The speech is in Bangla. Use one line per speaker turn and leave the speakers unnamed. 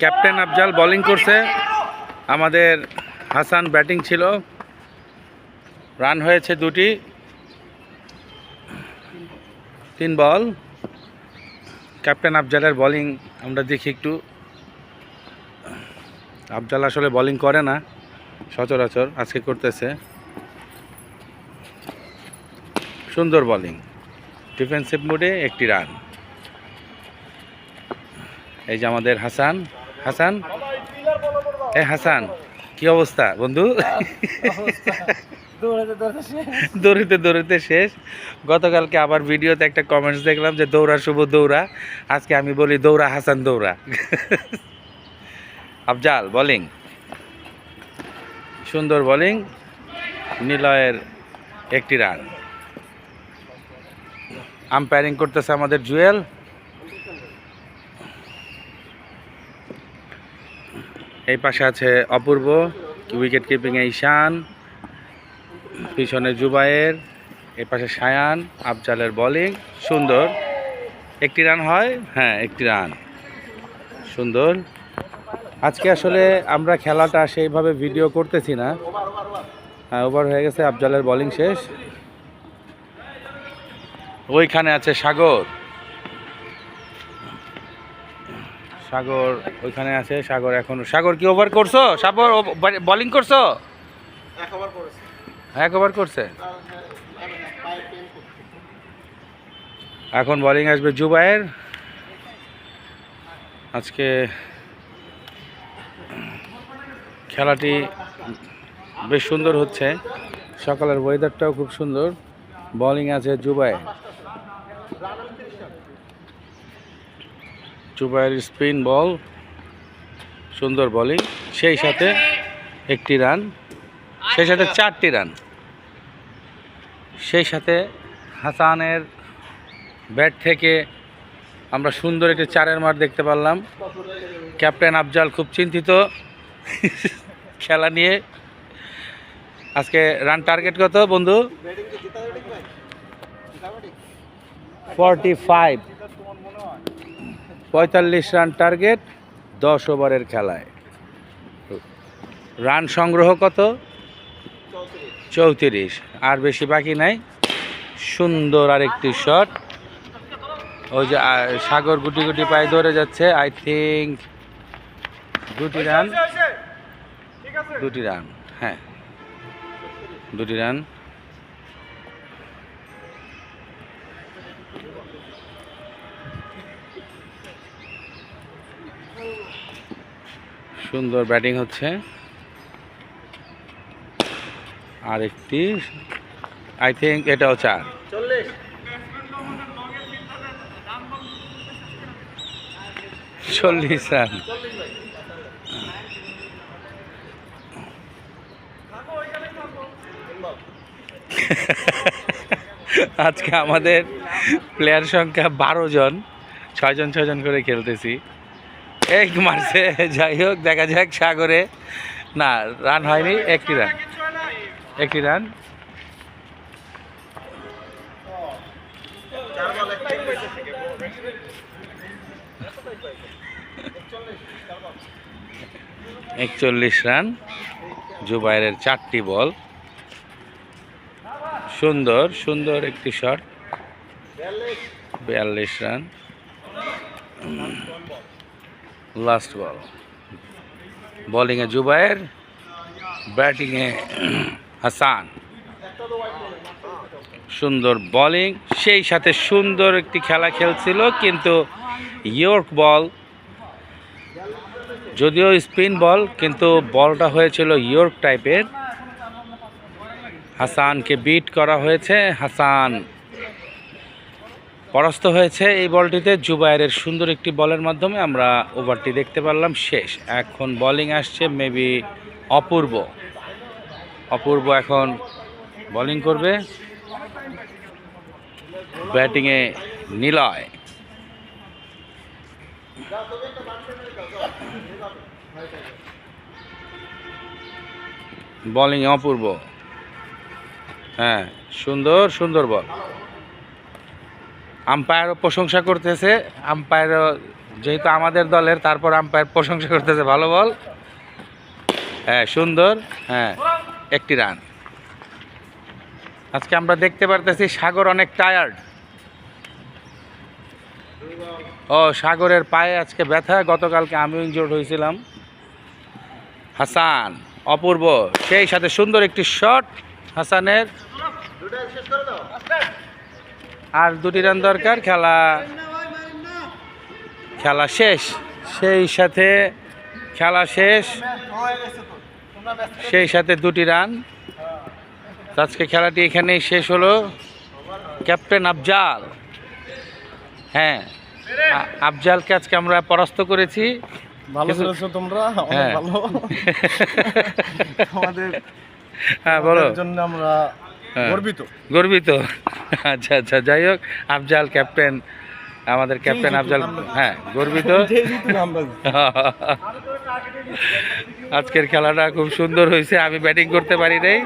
ক্যাপ্টেন আফজাল বোলিং করছে, আমাদের হাসান ব্যাটিং ছিল। রান হয়েছে 2টি, 3 বল। ক্যাপ্টেন আফজালের বোলিং আমরা দেখি একটু। আফজাল আসলে বোলিং করে না সচরাচর, আজকে করতেছে। সুন্দর বোলিং, ডিফেন্সিভ মোডে 1টি রান। এই যে আমাদের হাসান। হাসান, হাসান কি অবস্থা বন্ধু? দৌড়িতে দৌড়িতে শেষ। গতকালকে আবার ভিডিওতে একটা কমেন্টস দেখলাম যে দৌড়া শুভ দৌড়া, আজকে আমি বলি দৌড়া হাসান দৌড়া। আফজাল বোলিং, সুন্দর বোলিং, নিলয়ের 1টি রান। আম্পায়ারিং করতেছে আমাদের জুয়েল। এই পাশে আছে অপূর্ব, উইকেট কিপিংয়ে ঈশান, পিছনে জুবায়ের, এই পাশে সায়ান। আফজালের বোলিং সুন্দর, 1টি রান হয়। হ্যাঁ, 1টি রান, সুন্দর। আজকে আসলে আমরা খেলাটা সেইভাবে ভিডিও করতেছি না। হ্যাঁ, ওভার হয়ে গেছে, আফজালের বোলিং শেষ। ওইখানে আছে সাগর। সাগর ওইখানে আছে। সাগর এখন, সাগর কি ওভার করছো? সাগর বোলিং করছো? 1 ওভার করছে। এখন বোলিং আসবে জুবায়ের। আজকে খেলাটি বেশ সুন্দর হচ্ছে, সকালের ওয়েদারটাও খুব সুন্দর। বোলিং আছে জুবায়ের। জুবায়ের স্পিন বল, সুন্দর বোলিং, সেই সাথে 1টি রান, সেই সাথে 4টি রান। সেই সাথে হাসানের ব্যাট থেকে আমরা সুন্দর একটি 4-এর মার দেখতে পারলাম। ক্যাপ্টেন আফজাল খুব চিন্তিত খেলা নিয়ে। আজকে রান টার্গেট কত বন্ধু? 45 রান টার্গেট 10 ওভারের খেলায়। রান সংগ্রহ কত? 34। আর বেশি বাকি নাই। সুন্দর আরেকটি শট। ওই যে সাগর গুটি গুটি পায়ে ধরে যাচ্ছে। আই থিঙ্ক 2টি রান। 2টি রান, হ্যাঁ 2টি রান। সুন্দর ব্যাটিং হচ্ছে। আরেকটি, আই থিঙ্ক এটাও 4। 40 রান। আজকে আমাদের প্লেয়ার সংখ্যা 12 জন, 6 জন 6 জন করে খেলতেছি। এক মারছে, যাই হোক দেখা যাক। সাগরে না, রান হয়নি, 1টি রান। 1টি রান। একচল্লিশ রান। জুবায়েরের 4টি বল। সুন্দর সুন্দর একটি শট। 42 রান। লাস্ট বল। বোলিংয়ে জুবায়ের, ব্যাটিংয়ে হাসান। সুন্দর বোলিং, সেই সাথে সুন্দর একটি খেলা খেলছিল, কিন্তু ইয়র্ক বল, যদিও স্পিন বল, কিন্তু বলটা হয়েছিল ইয়র্ক টাইপের। হাসানকে বিট করা হয়েছে, হাসান পরাস্ত হয়েছে এই বলটিতে। জুবায়েরের সুন্দর একটি বলের মাধ্যমে আমরা ওভারটি দেখতে পারলাম শেষ। এখন বোলিং আসছে মেবি অপূর্ব। অপূর্ব এখন বোলিং করবে। ব্যাটিংয়ে নিলয়। বোলিং অপূর্ব। হ্যাঁ, সুন্দর সুন্দর বল। আম্পায়ারও প্রশংসা করতেছে, আম্পায়ারও যেহেতু আমাদের দলের, তারপর আম্পায়ার প্রশংসা করতেছে, ভালো বল। হ্যাঁ সুন্দর, হ্যাঁ একটি রান। আজকে আমরা দেখতে পারতেছি সাগর অনেক টায়ার্ড। ও সাগরের পায়ে আজকে ব্যথা, গতকালকে আমিও ইনজোর্ড হয়েছিলাম। হাসান, অপূর্ব, সেই সাথে সুন্দর একটি শট হাসানের। আর 2টি রান দরকার, খেলা শেষ। সেই সাথে খেলা শেষ, সেই সাথে 2টি রান। আজকে খেলাটি এখানেই শেষ হলো। ক্যাপ্টেন আফজাল, হ্যাঁ আফজালকে আজকে আমরা পরাস্ত করেছি।
ভালো খেলেছো তোমরা, অনেক ভালো। আমাদের
হ্যাঁ বলো,
জন্য আমরা
গর্বিত। আচ্ছা আচ্ছা, যাই হোক, আফজাল ক্যাপ্টেন, আমাদের ক্যাপ্টেন আফজাল, হ্যাঁ গর্বিত। আজকের খেলাটা খুব সুন্দর হয়েছে, আমি ব্যাটিং করতে পারি নাই।